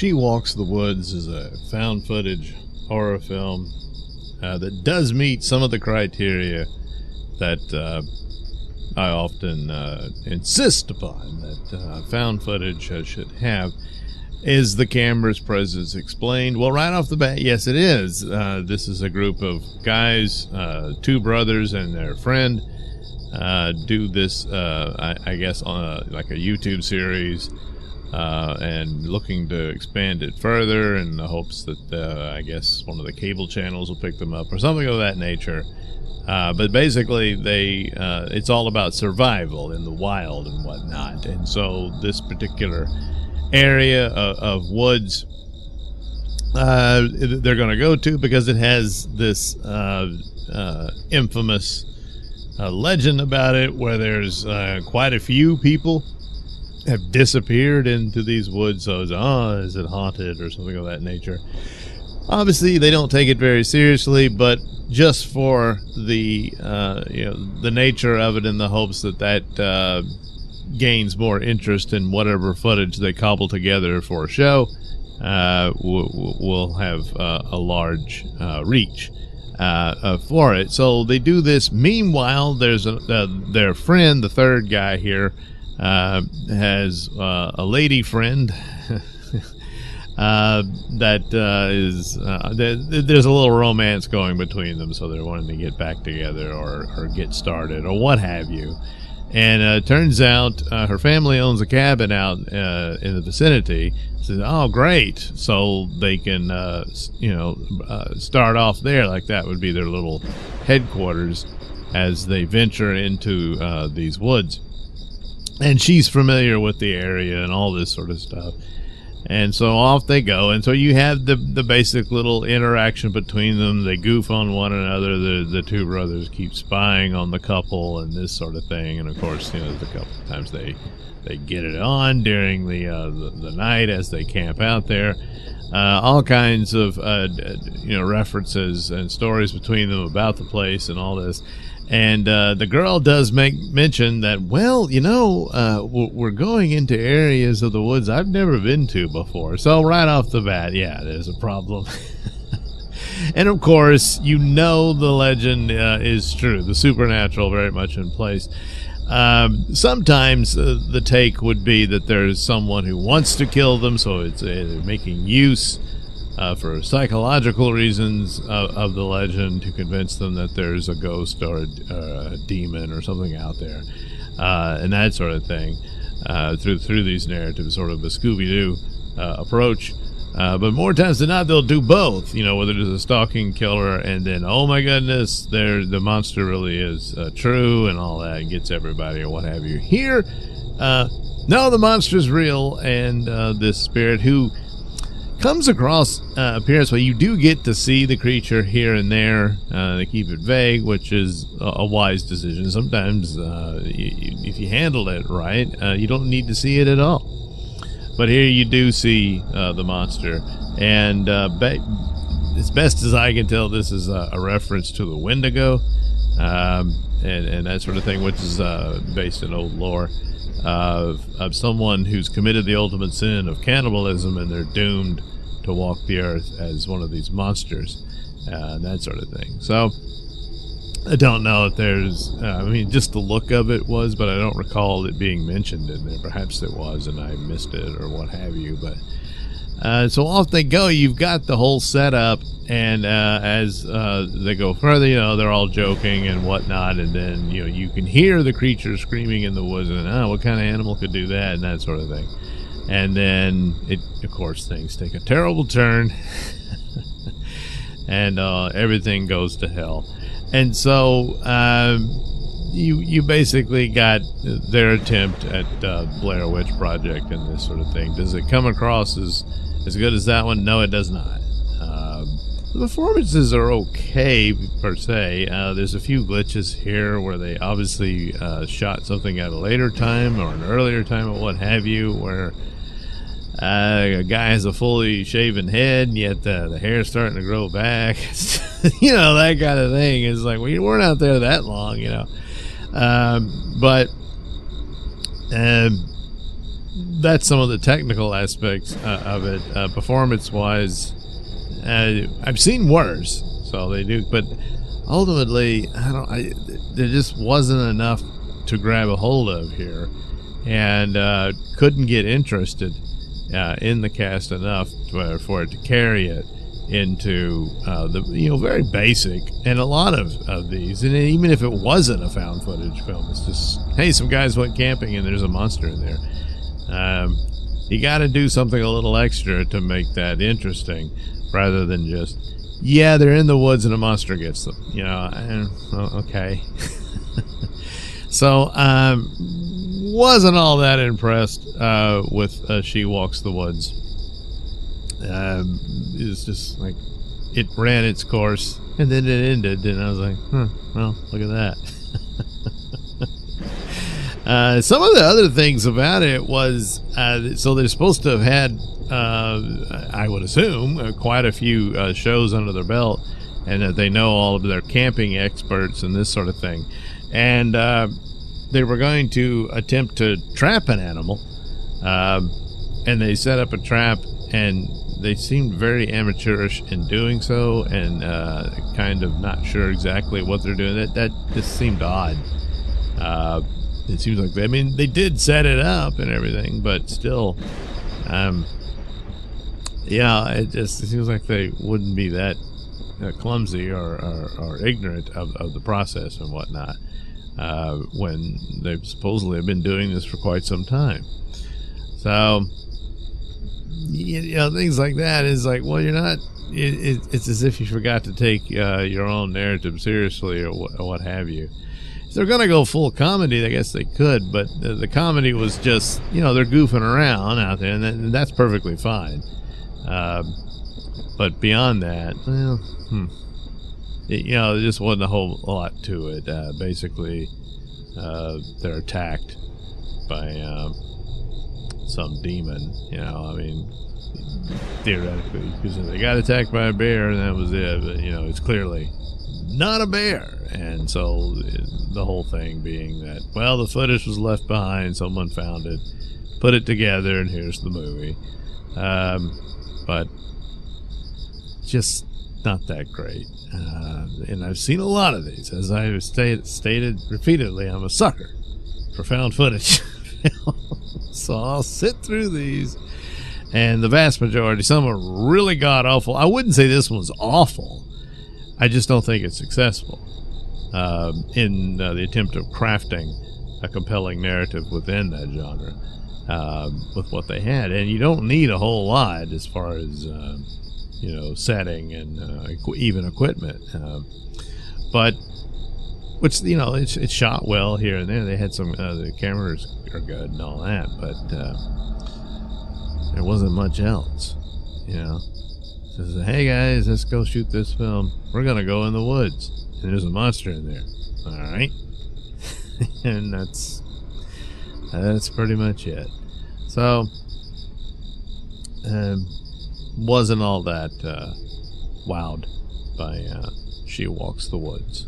She Walks the Woods is a found footage horror film that does meet some of the criteria that I often insist upon that found footage should have. Is the camera's presence explained? Well, right off the bat, yes, it is. This is a group of guys, two brothers and their friend, do this, I guess, on like a YouTube series, and looking to expand it further in the hopes that, I guess, one of the cable channels will pick them up or something of that nature. But basically, it's all about survival in the wild and whatnot. And so this particular area of woods they're going to go to because it has this infamous legend about it, where there's quite a few people have disappeared into these woods. So is it haunted or something of that nature? Obviously, they don't take it very seriously, but just for the the nature of it, in the hopes that gains more interest in whatever footage they cobble together for a show, will have a large reach for it. So they do this. Meanwhile, there's their friend, the third guy here, has a lady friend there's a little romance going between them, so they're wanting to get back together or get started or what have you. And it turns out her family owns a cabin out in the vicinity. Says, oh, great. So they can, start off there. Like that would be their little headquarters as they venture into these woods. And she's familiar with the area and all this sort of stuff. And so off they go. And so you have the basic little interaction between them. They goof on one another. The two brothers keep spying on the couple and this sort of thing. And of course, there's a couple of times they get it on during the night as they camp out there. All kinds of references and stories between them about the place and all this. And the girl does make mention that, well, we're going into areas of the woods I've never been to before. So right off the bat, yeah, there's a problem. And of course, the legend is true. The supernatural very much in place. Sometimes the take would be that there's someone who wants to kill them, so it's making use for psychological reasons of the legend to convince them that there's a ghost or a demon or something out there, and that sort of thing, through these narratives, sort of a Scooby-Doo approach. But more times than not, they'll do both, whether it's a stalking killer and then, oh my goodness, the monster really is true and all that, and gets everybody or what have you. Here, no, the monster's real, and this spirit who comes across appearance, well, you do get to see the creature here and there. They keep it vague, which is a wise decision. Sometimes, if you handle it right, you don't need to see it at all. But here you do see the monster, and as best as I can tell, this is a reference to the Wendigo, and that sort of thing, which is based in old lore of someone who's committed the ultimate sin of cannibalism, and they're doomed to walk the earth as one of these monsters, and that sort of thing. So I don't know if there's, just the look of it was, but I don't recall it being mentioned in there. Perhaps it was and I missed it or what have you. But so off they go. You've got the whole setup, and as they go further, they're all joking and whatnot, and then you can hear the creature screaming in the woods, and what kind of animal could do that, and that sort of thing. And then of course, things take a terrible turn, and everything goes to hell. And so you basically got their attempt at Blair Witch Project and this sort of thing. Does it come across as good as that one? No, it does not. The performances are okay per se. There's a few glitches here where they obviously shot something at a later time or an earlier time or what have you, where a guy has a fully shaven head, yet the hair's starting to grow back. That kind of thing. It's like, well, you weren't out there that long, but that's some of the technical aspects of it. Performance-wise, I've seen worse, so they do. But ultimately, there just wasn't enough to grab a hold of here, and couldn't get interested in the cast enough for it to carry it into the very basic. And a lot of these, and even if it wasn't a found footage film, it's just, hey, some guys went camping and there's a monster in there. You got to do something a little extra to make that interesting, rather than just, yeah, they're in the woods and a monster gets them. Okay. So wasn't all that impressed with She Walks the Woods. It's just like, it ran its course and then it ended, and I was like, well, look at that. Some of the other things about it was, so they're supposed to have had, I would assume, quite a few shows under their belt, and that they know all of their camping experts and this sort of thing. And they were going to attempt to trap an animal, and they set up a trap, and they seemed very amateurish in doing so, and kind of not sure exactly what they're doing. That just seemed odd. It seems like they did set it up and everything, but still, it seems like they wouldn't be that clumsy or ignorant of the process and whatnot, when they supposedly have been doing this for quite some time. So, things like that is like, well, you're not. It's as if you forgot to take your own narrative seriously, or what have you. If they're gonna go full comedy, I guess they could, but the comedy was just, they're goofing around out there, and that's perfectly fine. But beyond that, well, there just wasn't a whole lot to it. Basically, they're attacked by some demon. Theoretically, because they got attacked by a bear, and that was it. But it's clearly not a bear, and so the whole thing being that, well, the footage was left behind, someone found it, put it together, and here's the movie. But just not that great. And I've seen a lot of these. As I've stated repeatedly, I'm a sucker for found footage. So I'll sit through these, and the vast majority, some are really god awful. I wouldn't say this one's awful. I just don't think it's successful in the attempt of crafting a compelling narrative within that genre, with what they had. And you don't need a whole lot as far as setting and even equipment, but which it's shot well here and there. They had some the cameras are good and all that, but there wasn't much else. Says, hey guys, let's go shoot this film. We're gonna go in the woods, and there's a monster in there. All right. And that's pretty much it. So wasn't all that wowed by She Walks the Woods.